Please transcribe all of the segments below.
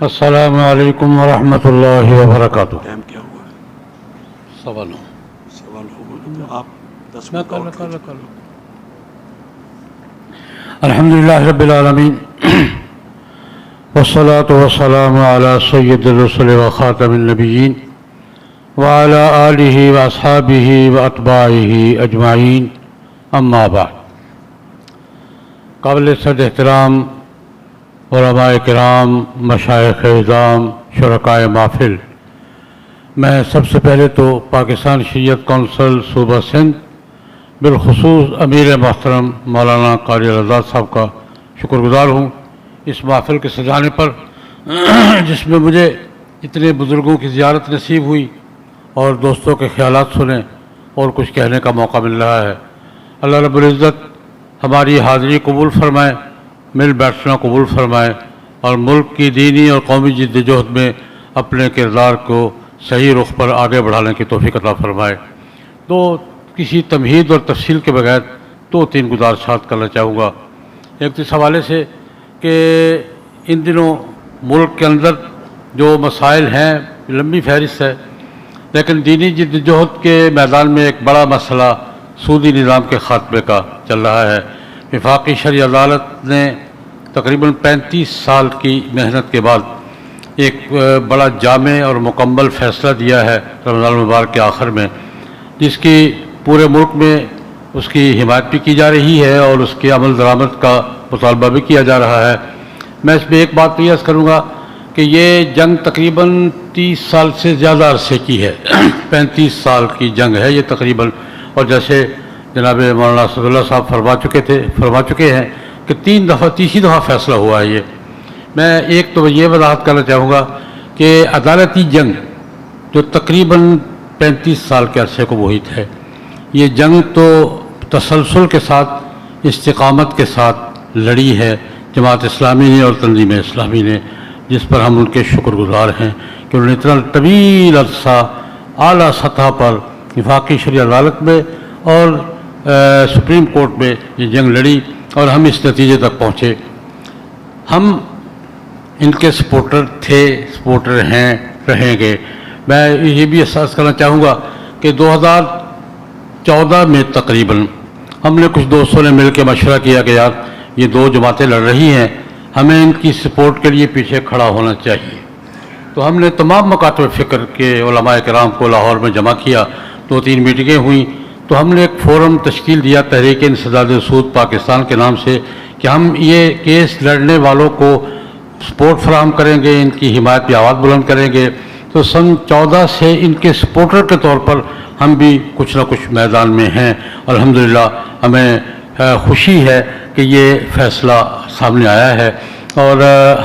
السلام علیکم ورحمۃ اللہ وبرکاتہ. ٹائم کیا ہوا ہے؟ 9:15. 9:15 تو آپ 10 میں منٹ اور کر لوں. الحمدللہ رب العالمین والصلاة والسلام علی سید الرسل وخاتم النبیین وعلی آلہ واصحابہ واتباعہ اجمعین. اما بعد. قابل صد احترام علماء کرام، مشائخ اعظام، شرکائے محفل، میں سب سے پہلے تو پاکستان شریعت کونسل صوبہ سندھ بالخصوص امیر محترم مولانا قاری رضا صاحب کا شکر گزار ہوں اس محفل کے سجانے پر، جس میں مجھے اتنے بزرگوں کی زیارت نصیب ہوئی اور دوستوں کے خیالات سنے اور کچھ کہنے کا موقع مل رہا ہے. اللہ رب العزت ہماری حاضری قبول فرمائے، مل بیٹھنا قبول فرمائے اور ملک کی دینی اور قومی جدوجہد میں اپنے کردار کو صحیح رخ پر آگے بڑھانے کی توفیق عطا فرمائے. تو کسی تمہید اور تفصیل کے بغیر 2-3 گزارشات کرنا چاہوں گا. ایک تو اس حوالے سے کہ ان دنوں ملک کے اندر جو مسائل ہیں لمبی فہرست ہے، لیکن دینی جدوجہد کے میدان میں ایک بڑا مسئلہ سودی نظام کے خاتمے کا چل رہا ہے. وفاقی شرعی عدالت نے تقریباً 35 سال کی محنت کے بعد ایک بڑا جامع اور مکمل فیصلہ دیا ہے رمضان المبارک کے آخر میں، جس کی پورے ملک میں اس کی حمایت بھی کی جا رہی ہے اور اس کے عمل درآمد کا مطالبہ بھی کیا جا رہا ہے. میں اس میں ایک بات بھی عرض کروں گا کہ یہ جنگ تقریباً 30 سال سے زیادہ عرصے کی ہے. 35 سال کی جنگ ہے یہ تقریباً. اور جیسے جناب مولانا اسد اللہ صاحب فرما چکے ہیں کہ 3 دفعہ فیصلہ ہوا ہے یہ. میں ایک تو یہ وضاحت کرنا چاہوں گا کہ عدالتی جنگ جو تقریباً 35 سال کے عرصے کو محیط ہے، یہ جنگ تو تسلسل کے ساتھ، استقامت کے ساتھ لڑی ہے جماعت اسلامی نے اور تنظیم اسلامی نے، جس پر ہم ان کے شکر گزار ہیں کہ انہوں نے اتنا طویل عرصہ اعلیٰ سطح پر وفاقی شرعی عدالت میں اور سپریم کورٹ میں یہ جنگ لڑی اور ہم اس نتیجے تک پہنچے. ہم ان کے سپورٹر تھے، سپورٹر ہیں، رہیں گے. میں یہ بھی احساس کرنا چاہوں گا کہ 2014 میں تقریباً ہم نے کچھ دوستوں نے مل کے مشورہ کیا کہ یار یہ 2 جماعتیں لڑ رہی ہیں، ہمیں ان کی سپورٹ کے لیے پیچھے کھڑا ہونا چاہیے. تو ہم نے تمام مکاتب فکر کے علماء کرام کو لاہور میں جمع کیا. 2-3 میٹنگیں ہوئیں تو ہم نے ایک فورم تشکیل دیا تحریک انسداد سود پاکستان کے نام سے کہ ہم یہ کیس لڑنے والوں کو سپورٹ فراہم کریں گے، ان کی حمایت کی آواز بلند کریں گے. تو سن 14 سے ان کے سپورٹر کے طور پر ہم بھی کچھ نہ کچھ میدان میں ہیں. الحمدللہ ہمیں خوشی ہے کہ یہ فیصلہ سامنے آیا ہے اور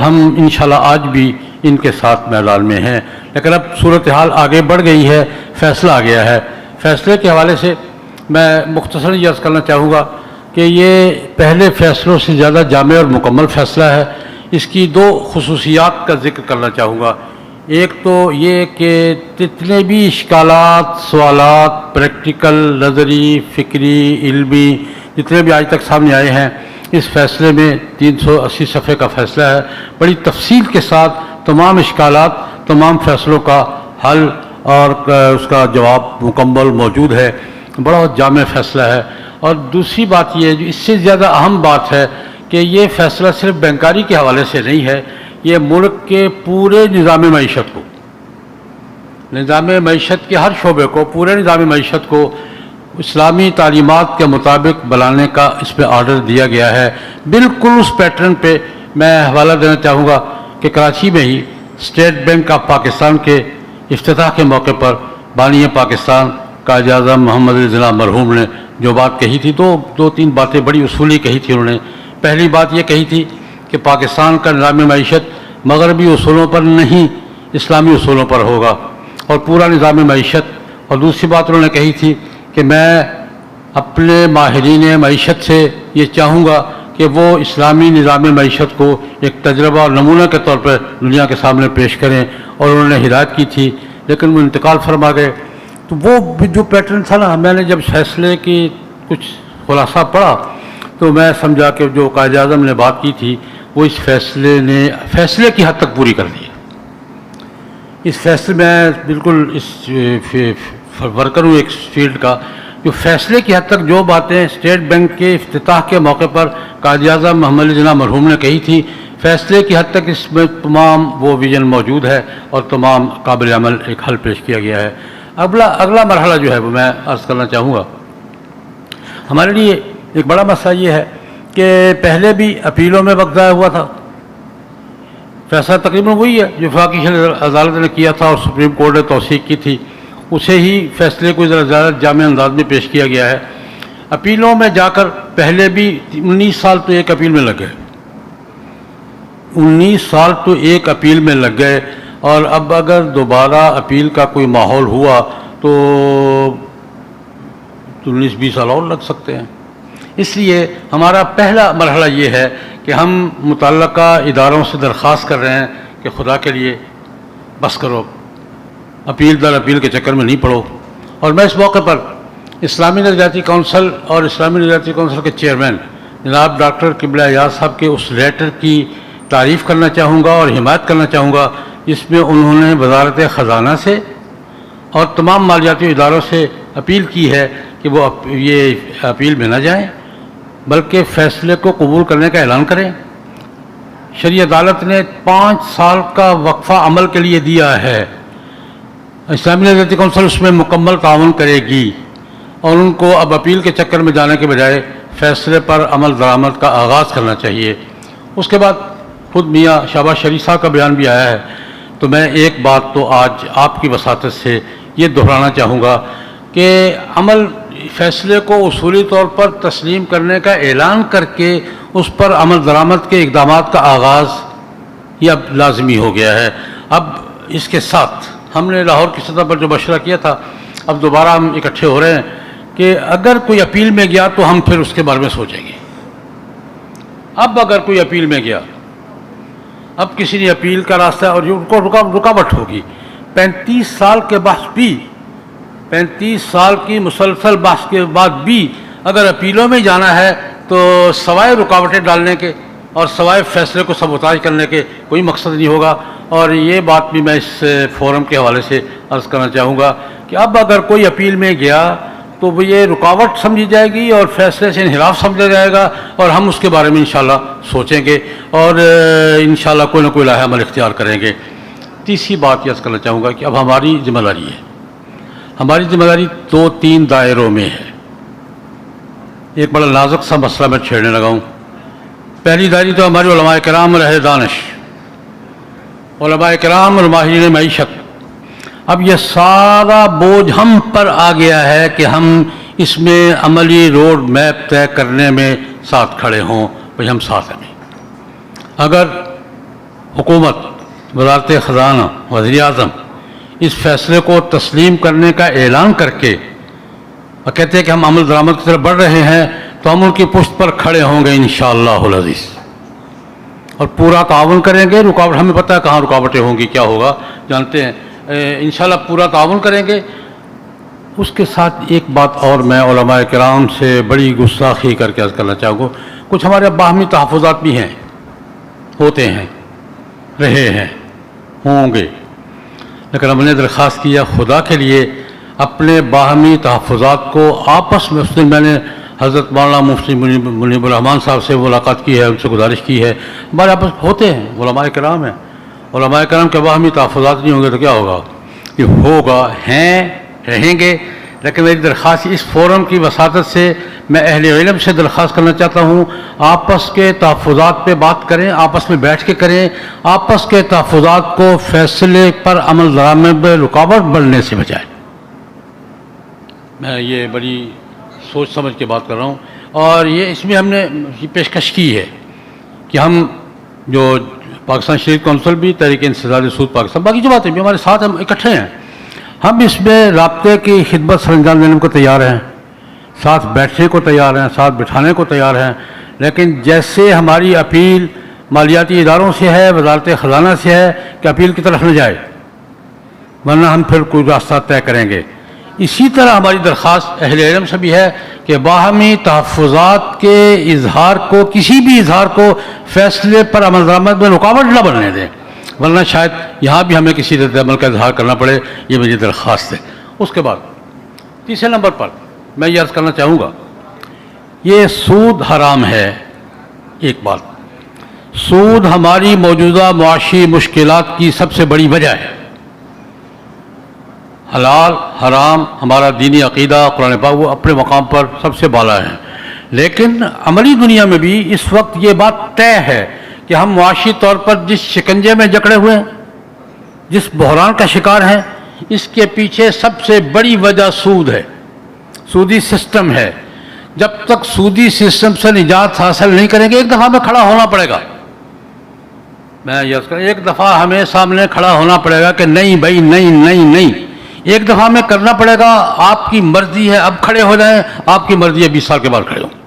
ہم انشاءاللہ آج بھی ان کے ساتھ میدان میں ہیں. لیکن اب صورتحال آگے بڑھ گئی ہے، فیصلہ آ گیا ہے. فیصلے کے حوالے سے میں مختصر یہ عرض کرنا چاہوں گا کہ یہ پہلے فیصلوں سے زیادہ جامع اور مکمل فیصلہ ہے. اس کی 2 خصوصیات کا ذکر کرنا چاہوں گا. ایک تو یہ کہ جتنے بھی اشکالات، سوالات، پریکٹیکل، نظری، فکری، علمی جتنے بھی آج تک سامنے آئے ہیں، اس فیصلے میں 380 صفحے کا فیصلہ ہے. بڑی تفصیل کے ساتھ تمام اشکالات، تمام فیصلوں کا حل اور اس کا جواب مکمل موجود ہے. بڑا جامع فیصلہ ہے. اور دوسری بات یہ جو اس سے زیادہ اہم بات ہے کہ یہ فیصلہ صرف بینکاری کے حوالے سے نہیں ہے، یہ ملک کے پورے نظام معیشت کو، نظام معیشت کے ہر شعبے کو، پورے نظام معیشت کو اسلامی تعلیمات کے مطابق بنانے کا اس پہ آرڈر دیا گیا ہے. بالکل اس پیٹرن پہ میں حوالہ دینا چاہوں گا کہ کراچی میں ہی اسٹیٹ بینک آف پاکستان کے افتتاح کے موقع پر بانی پاکستان قائد اعظم محمد علی جناح مرحوم نے جو بات کہی تھی، 2-3 باتیں بڑی اصولی کہی تھی. انہوں نے پہلی بات یہ کہی تھی کہ پاکستان کا نظام معیشت مغربی اصولوں پر نہیں، اسلامی اصولوں پر ہوگا اور پورا نظام معیشت. اور دوسری بات انہوں نے کہی تھی کہ میں اپنے ماہرین معیشت سے یہ چاہوں گا کہ وہ اسلامی نظام معیشت کو ایک تجربہ اور نمونہ کے طور پر دنیا کے سامنے پیش کریں. اور انہوں نے ہدایت کی تھی لیکن وہ انتقال فرما گئے. تو وہ جو پیٹرن تھا نا، میں نے جب فیصلے کی کچھ خلاصہ پڑھا تو میں سمجھا کہ جو قائد اعظم نے بات کی تھی وہ اس فیصلے کی حد تک پوری کر دی ہے. اس فیصلے میں بالکل اس ورکر ہوں ایک فیلڈ کا، جو فیصلے کی حد تک جو باتیں اسٹیٹ بینک کے افتتاح کے موقع پر قائد اعظم محمد علی جناح مرحوم نے کہی تھی، فیصلے کی حد تک اس میں تمام وہ ویژن موجود ہے اور تمام قابل عمل ایک حل پیش کیا گیا ہے. اگلا مرحلہ جو ہے وہ میں عرض کرنا چاہوں گا. ہمارے لیے ایک بڑا مسئلہ یہ ہے کہ پہلے بھی اپیلوں میں وقت ضائع ہوا تھا. فیصلہ تقریباً وہی ہے جو وفاقی عدالت نے کیا تھا اور سپریم کورٹ نے توثیق کی تھی، اسے ہی فیصلے کو زیادہ جامع انداز میں پیش کیا گیا ہے. اپیلوں میں جا کر پہلے بھی 19 سال تو ایک اپیل میں لگ گئے، 19 سال تو ایک اپیل میں لگ گئے، اور اب اگر دوبارہ اپیل کا کوئی ماحول ہوا تو 19-20 سال اور لگ سکتے ہیں. اس لیے ہمارا پہلا مرحلہ یہ ہے کہ ہم متعلقہ اداروں سے درخواست کر رہے ہیں کہ خدا کے لیے بس کرو، اپیل در اپیل کے چکر میں نہیں پڑو. اور میں اس موقع پر اسلامی نظریاتی کونسل اور اسلامی نظریاتی کونسل کے چیئرمین جناب ڈاکٹر قبلہ ایاز صاحب کے اس لیٹر کی تعریف کرنا چاہوں گا اور حمایت کرنا چاہوں گا جس میں انہوں نے وزارت خزانہ سے اور تمام مالیاتی اداروں سے اپیل کی ہے کہ وہ یہ اپیل میں نہ جائیں بلکہ فیصلے کو قبول کرنے کا اعلان کریں. شرعی عدالت نے 5 سال کا وقفہ عمل کے لیے دیا ہے. اسلامی نظریاتی کونسل اس میں مکمل تعاون کرے گی اور ان کو اب اپیل کے چکر میں جانے کے بجائے فیصلے پر عمل درآمد کا آغاز کرنا چاہیے. اس کے بعد خود میاں شہباز شریف صاحب کا بیان بھی آیا ہے، تو میں ایک بات تو آج آپ کی وساطت سے یہ دہرانا چاہوں گا کہ عمل فیصلے کو اصولی طور پر تسلیم کرنے کا اعلان کر کے اس پر عمل درآمد کے اقدامات کا آغاز یہ اب لازمی ہو گیا ہے. اب اس کے ساتھ ہم نے لاہور کی سطح پر جو مشورہ کیا تھا، اب دوبارہ ہم اکٹھے ہو رہے ہیں کہ اگر کوئی اپیل میں گیا تو ہم پھر اس کے بارے میں سوچیں گے. اب اگر کوئی اپیل میں گیا، اب کسی نے اپیل کا راستہ اور ان کو رکاوٹ ہوگی. 35 سال کے بعد بھی 35 سال کی مسلسل بحث کے بعد بھی اگر اپیلوں میں جانا ہے تو سوائے رکاوٹیں ڈالنے کے اور سوائے فیصلے کو سبوتاژ کرنے کے کوئی مقصد نہیں ہوگا. اور یہ بات بھی میں اس فورم کے حوالے سے عرض کرنا چاہوں گا کہ اب اگر کوئی اپیل میں گیا تو وہ یہ رکاوٹ سمجھی جائے گی اور فیصلے سے انحراف سمجھا جائے گا اور ہم اس کے بارے میں انشاءاللہ سوچیں گے اور انشاءاللہ کوئی نہ کوئی لاہ عمل اختیار کریں گے. تیسری بات یہ عرض کرنا چاہوں گا کہ اب ہماری ذمہ داری ہے. ہماری ذمہ داری 2-3 دائروں میں ہے. ایک بڑا نازک سا مسئلہ میں چھیڑنے لگا ہوں. پہلی دائری تو ہمارے علماء کرام اور اہل دانش، علماء کرام اور ماہرین معیشت. اب یہ سارا بوجھ ہم پر آ گیا ہے کہ ہم اس میں عملی روڈ میپ طے کرنے میں ساتھ کھڑے ہوں. بھئی ہم ساتھ ہیں. اگر حکومت، وزارت خزانہ، وزیر اعظم اس فیصلے کو تسلیم کرنے کا اعلان کر کے اور کہتے ہیں کہ ہم عمل درآمد کی طرف بڑھ رہے ہیں تو ہم ان کی پشت پر کھڑے ہوں گے انشاءاللہ العزیز اور پورا تعاون کریں گے. رکاوٹ ہمیں پتہ ہے کہاں رکاوٹیں ہوں گی، کیا ہوگا جانتے ہیں. انشاءاللہ پورا تعاون کریں گے. اس کے ساتھ ایک بات اور میں علماء کرام سے بڑی گستاخی کر کے عرض کرنا چاہوں گا. کچھ ہمارے باہمی تحفظات بھی ہیں، ہوتے ہیں، رہے ہیں، ہوں گے، لیکن ہم نے درخواست کیا خدا کے لیے اپنے باہمی تحفظات کو آپس میں. اس دن میں نے حضرت مولانا مفتی منیب الرحمان صاحب سے ملاقات کی ہے، ان سے گزارش کی ہے. ہمارے آپس ہوتے ہیں، علماء کرام ہیں. علماء کرام کے باہمی تحفظات نہیں ہوں گے تو کیا ہوگا؟ کہ ہوگا، ہیں، رہیں گے. لیکن میری درخواست اس فورم کی وساطت سے میں اہل علم سے درخواست کرنا چاہتا ہوں، آپس کے تحفظات پہ بات کریں، آپس میں بیٹھ کے کریں. آپس کے تحفظات کو فیصلے پر عمل درآمد میں رکاوٹ بننے سے بچائیں. میں یہ بڑی سوچ سمجھ کے بات کر رہا ہوں. اور یہ اس میں ہم نے پیشکش کی ہے کہ ہم جو پاکستان شریعت کونسل بھی، تحریک انسداد سود پاکستان، باقی جو باتیں بھی ہمارے ساتھ ہم اکٹھے ہیں. ہم اس میں رابطے کی خدمت سر انجام دینے کو تیار ہیں، ساتھ بیٹھنے کو تیار ہیں، ساتھ بٹھانے کو تیار ہیں. لیکن جیسے ہماری اپیل مالیاتی اداروں سے ہے، وزارت خزانہ سے ہے کہ اپیل کی طرف نہ جائے ورنہ ہم پھر کوئی راستہ طے کریں گے. اسی طرح ہماری درخواست اہل علم سے بھی ہے کہ باہمی تحفظات کے اظہار کو، کسی بھی اظہار کو فیصلے پر عمل درآمد میں رکاوٹ نہ بننے دیں، ورنہ شاید یہاں بھی ہمیں کسی رد عمل کا اظہار کرنا پڑے. یہ میری درخواست ہے. اس کے بعد تیسرے نمبر پر میں یہ عرض کرنا چاہوں گا، یہ سود حرام ہے. ایک بات، سود ہماری موجودہ معاشی مشکلات کی سب سے بڑی وجہ ہے. حلال حرام ہمارا دینی عقیدہ قرآن پاک وہ اپنے مقام پر سب سے بالا ہے، لیکن عملی دنیا میں بھی اس وقت یہ بات طے ہے کہ ہم معاشی طور پر جس شکنجے میں جکڑے ہوئے ہیں، جس بحران کا شکار ہیں، اس کے پیچھے سب سے بڑی وجہ سود ہے، سودی سسٹم ہے. جب تک سودی سسٹم سے نجات حاصل نہیں کریں گے، ایک دفعہ ہمیں کھڑا ہونا پڑے گا. میں یہ ایک دفعہ ہمیں سامنے کھڑا ہونا پڑے گا کہ نہیں بھائی، نہیں نہیں نہیں. ایک دفعہ ہمیں کرنا پڑے گا. آپ کی مرضی ہے اب کھڑے ہو جائیں، آپ کی مرضی ہے 20 سال کے بعد کھڑے ہوں.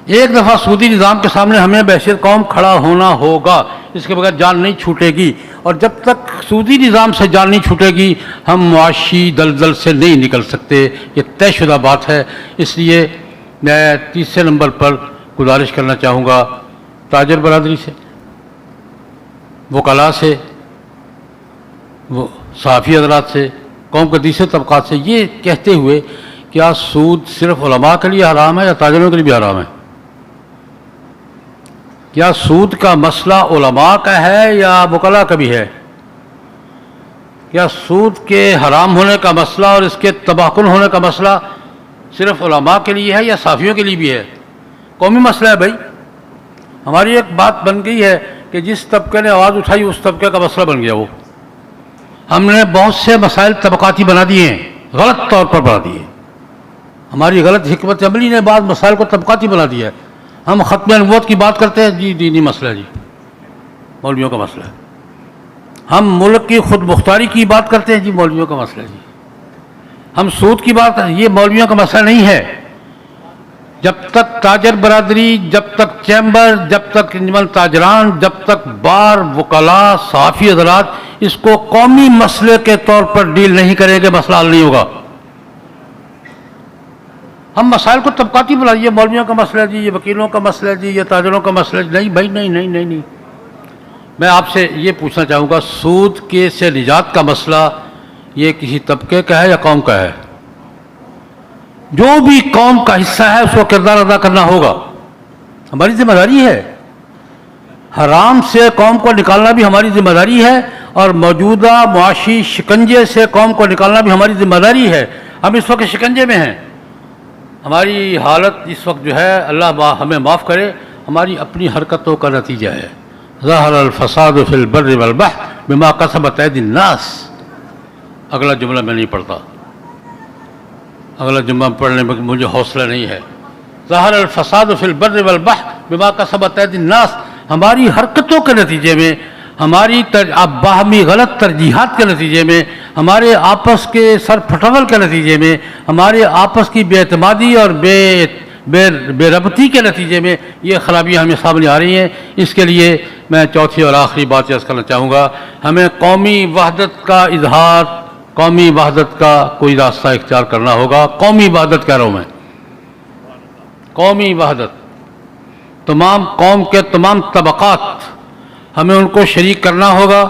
ایک دفعہ سودی نظام کے سامنے ہمیں بحیثیت قوم کھڑا ہونا ہوگا. اس کے بغیر جان نہیں چھوٹے گی، اور جب تک سودی نظام سے جان نہیں چھوٹے گی ہم معاشی دلدل سے نہیں نکل سکتے. یہ طے شدہ بات ہے. اس لیے میں تیسرے نمبر پر گزارش کرنا چاہوں گا تاجر برادری سے، وکلاء سے، وہ صحافی حضرات سے، قوم کے دوسرے طبقات سے، یہ کہتے ہوئے کیا سود صرف علماء کے لیے حرام ہے یا تاجروں کے لیے بھی حرام ہے؟ کیا سود کا مسئلہ علماء کا ہے یا وکلاء کا بھی ہے؟ کیا سود کے حرام ہونے کا مسئلہ اور اس کے تباہ کن ہونے کا مسئلہ صرف علماء کے لیے ہے یا صحافیوں کے لیے بھی ہے؟ قومی مسئلہ ہے بھائی. ہماری ایک بات بن گئی ہے کہ جس طبقے نے آواز اٹھائی اس طبقے کا مسئلہ بن گیا. وہ ہم نے بہت سے مسائل طبقاتی بنا دیے ہیں، غلط طور پر بنا دیے. ہماری غلط حکمت عملی نے بعض مسائل کو طبقاتی بنا دیا ہے. ہم ختم نبوت کی بات کرتے ہیں، جی دینی مسئلہ ہے، جی مولویوں کا مسئلہ ہے. ہم ملک کی خود مختاری کی بات کرتے ہیں، جی مولویوں کا مسئلہ ہے. جی ہم سود کی بات کرتے ہیں، یہ مولویوں کا مسئلہ نہیں ہے. جب تک تاجر برادری، جب تک چیمبر، جب تک انجمن تاجران، جب تک بار، وکلاء، صحافی حضرات اس کو قومی مسئلے کے طور پر ڈیل نہیں کریں گے، مسئلہ حل نہیں ہوگا. ہم مسائل کو طبقاتی بنا، یہ مولویوں کا مسئلہ ہے جی، یہ وکیلوں کا مسئلہ ہے جی، یہ تاجروں کا مسئلہ ہے. نہیں بھائی، نہیں نہیں نہیں نہیں. میں آپ سے یہ پوچھنا چاہوں گا، سود کے سے نجات کا مسئلہ یہ کسی طبقے کا ہے یا قوم کا ہے؟ جو بھی قوم کا حصہ ہے اس کو کردار ادا کرنا ہوگا، ہماری ذمہ داری ہے. حرام سے قوم کو نکالنا بھی ہماری ذمہ داری ہے، اور موجودہ معاشی شکنجے سے قوم کو نکالنا بھی ہماری ذمہ داری ہے. ہم اس وقت شکنجے میں ہیں. ہماری حالت اس وقت جو ہے، اللہ ہمیں معاف کرے، ہماری اپنی حرکتوں کا نتیجہ ہے. ظہر الفساد فی البر والبحر بما کسبت ایدی الناس. اگلا جملہ میں نہیں پڑھتا، اگلا جملہ پڑھنے میں مجھے حوصلہ نہیں ہے. ظہر الفساد فی البر والبحر بما کسبت ایدی الناس. ہماری حرکتوں کے نتیجے میں، ہماری باہمی غلط ترجیحات کے نتیجے میں، ہمارے آپس کے سر پھٹول کے نتیجے میں، ہمارے آپس کی بے اعتمادی اور بے ربطی کے نتیجے میں یہ خرابیاں ہمیں سامنے آ رہی ہیں. اس کے لیے میں چوتھی اور آخری بات عرض کرنا چاہوں گا، ہمیں قومی وحدت کا اظہار، قومی وحدت کا کوئی راستہ اختیار کرنا ہوگا. قومی وحدت کہہ رہا ہوں میں، قومی وحدت. تمام قوم کے تمام طبقات، ہمیں ان کو شریک کرنا ہوگا،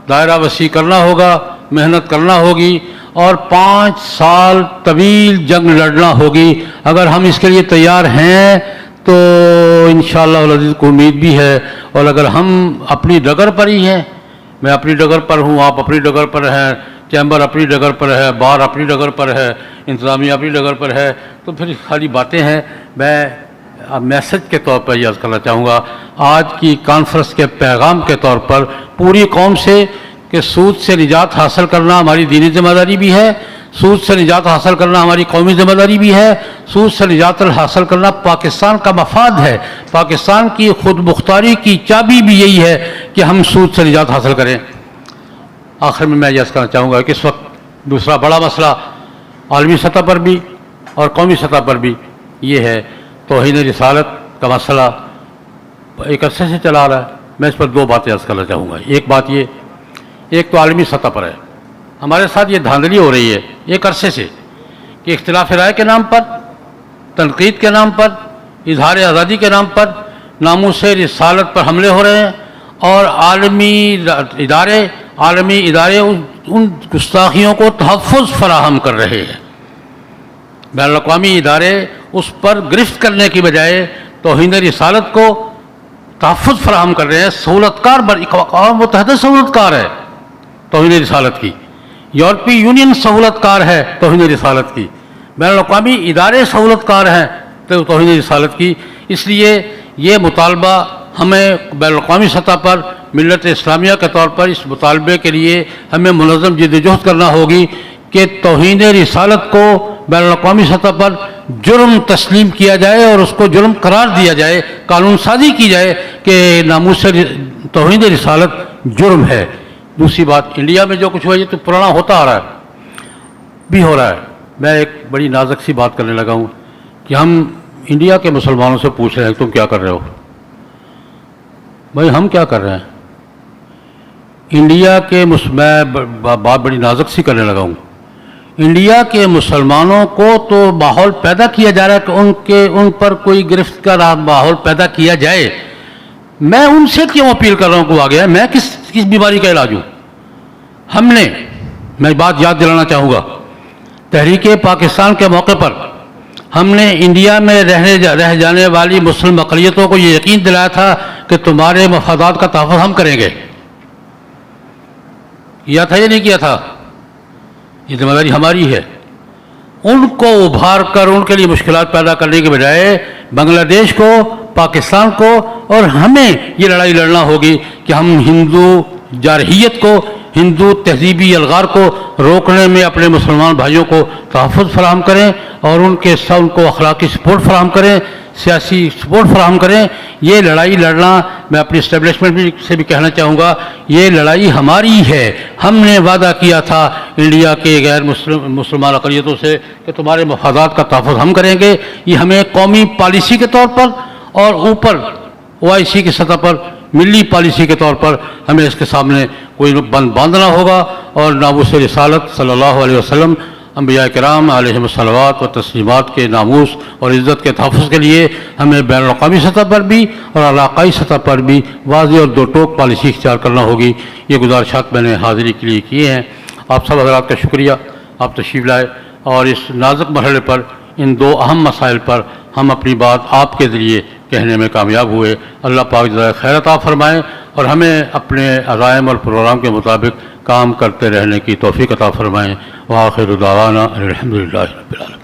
دائرہ وسیع کرنا ہوگا، محنت کرنا ہوگی، اور 5 سال طویل جنگ لڑنا ہوگی. اگر ہم اس کے لیے تیار ہیں تو انشاءاللہ العزیز کو امید بھی ہے. اور اگر ہم اپنی ڈگر پر ہی ہیں، میں اپنی ڈگر پر ہوں، آپ اپنی ڈگر پر ہیں، چیمبر اپنی ڈگر پر ہے، بار اپنی ڈگر پر ہے، انتظامیہ اپنی ڈگر پر ہے، تو پھر خالی باتیں ہیں. میں میسج کے طور پر یہ عرض کرنا چاہوں گا، آج کی کانفرنس کے پیغام کے طور پر پوری قوم سے، کہ سود سے نجات حاصل کرنا ہماری دینی ذمہ داری بھی ہے، سود سے نجات حاصل کرنا ہماری قومی ذمہ داری بھی ہے، سود سے نجات حاصل کرنا پاکستان کا مفاد ہے. پاکستان کی خود مختاری کی چابی بھی یہی ہے کہ ہم سود سے نجات حاصل کریں. آخر میں یہ عرض کرنا چاہوں گا کہ اس وقت دوسرا بڑا مسئلہ عالمی سطح پر بھی اور قومی سطح پر بھی یہ ہے، توہین رسالت کا مسئلہ ایک عرصے سے چلا رہا ہے. میں اس پر 2 باتیں عرض کرنا چاہوں گا. ایک بات یہ، ایک تو عالمی سطح پر ہے، ہمارے ساتھ یہ دھاندلی ہو رہی ہے ایک عرصے سے کہ اختلاف رائے کے نام پر، تنقید کے نام پر، اظہار آزادی کے نام پر ناموس رسالت پر حملے ہو رہے ہیں، اور عالمی ادارے ان گستاخیوں کو تحفظ فراہم کر رہے ہیں۔ بین الاقوامی ادارے اس پر گرفت کرنے کی بجائے توہین رسالت کو تحفظ فراہم کر رہے ہیں۔ سہولت کار اقوام متحدہ سہولت کار ہے توہین رسالت کی، یورپی یونین سہولت کار ہے توہین رسالت کی، بین الاقوامی ادارے سہولت کار ہیں توہین رسالت کی۔ اس لیے یہ مطالبہ ہمیں بین الاقوامی سطح پر ملت اسلامیہ کے طور پر اس مطالبے کے لیے ہمیں منظم جدوجہد کرنا ہوگی کہ توہین رسالت کو بین الاقوامی سطح پر جرم تسلیم کیا جائے اور اس کو جرم قرار دیا جائے، قانون سازی کی جائے کہ ناموس توہین رسالت جرم ہے۔ دوسری بات، انڈیا میں جو کچھ ہوا یہ تو پرانا ہوتا آ رہا ہے، بھی ہو رہا ہے۔ میں ایک بڑی نازک سی بات کرنے لگا ہوں کہ ہم انڈیا کے مسلمانوں سے پوچھ رہے ہیں تم کیا کر رہے ہو؟ بھائی ہم کیا کر رہے ہیں؟ انڈیا کے میں بات بڑی نازک سی کرنے لگا ہوں، انڈیا کے مسلمانوں کو تو ماحول پیدا کیا جا رہا ہے کہ ان پر کوئی گرفت کا ماحول پیدا کیا جائے۔ میں ان سے کیوں اپیل کر رہا ہوں کہ آ گیا، میں کس بیماری کا علاج ہوں؟ میں بات یاد دلانا چاہوں گا، تحریک پاکستان کے موقع پر ہم نے انڈیا میں رہ جانے والی مسلم اقلیتوں کو یہ یقین دلایا تھا کہ تمہارے مفادات کا تحفظ ہم کریں گے۔ کیا تھا یا نہیں کیا تھا؟ یہ ذمہ داری ہماری ہے۔ ان کو ابھار کر ان کے لیے مشکلات پیدا کرنے کے بجائے بنگلہ دیش کو، پاکستان کو اور ہمیں یہ لڑائی لڑنا ہوگی کہ ہم ہندو جارحیت کو، ہندو تہذیبی الغار کو روکنے میں اپنے مسلمان بھائیوں کو تحفظ فراہم کریں اور ان کو اخلاقی سپورٹ فراہم کریں، سیاسی سپورٹ فراہم کریں۔ یہ لڑائی لڑنا، میں اپنی اسٹیبلشمنٹ سے بھی کہنا چاہوں گا، یہ لڑائی ہماری ہے۔ ہم نے وعدہ کیا تھا انڈیا کے غیر مسلمان اقلیتوں سے کہ تمہارے مفادات کا تحفظ ہم کریں گے۔ یہ ہمیں قومی پالیسی کے طور پر اور اوپر OIC کی سطح پر ملی پالیسی کے طور پر ہمیں اس کے سامنے کوئی بند باندھنا ہوگا، اور ناموس رسالت صلی اللہ علیہ وسلم، انبیاء کرام علیہم الصلوات و تسلیمات کے ناموس اور عزت کے تحفظ کے لیے ہمیں بین الاقوامی سطح پر بھی اور علاقائی سطح پر بھی واضح اور دو ٹوک پالیسی اختیار کرنا ہوگی۔ یہ گزارشات میں نے حاضری کے لیے کیے ہیں۔ آپ سب حضرات کا شکریہ، آپ تشریف لائے اور اس نازک مرحلے پر ان دو اہم مسائل پر ہم اپنی بات آپ کے ذریعے کہنے میں کامیاب ہوئے۔ اللہ پاک جزائے خیر عطا فرمائے اور ہمیں اپنے عزائم اور پروگرام کے مطابق کام کرتے رہنے کی توفیق عطا فرمائیں۔ وآخر دعوانا الحمدللہ رب العالمین۔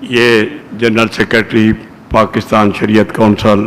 یہ جنرل سیکرٹری پاکستان شریعت کونسل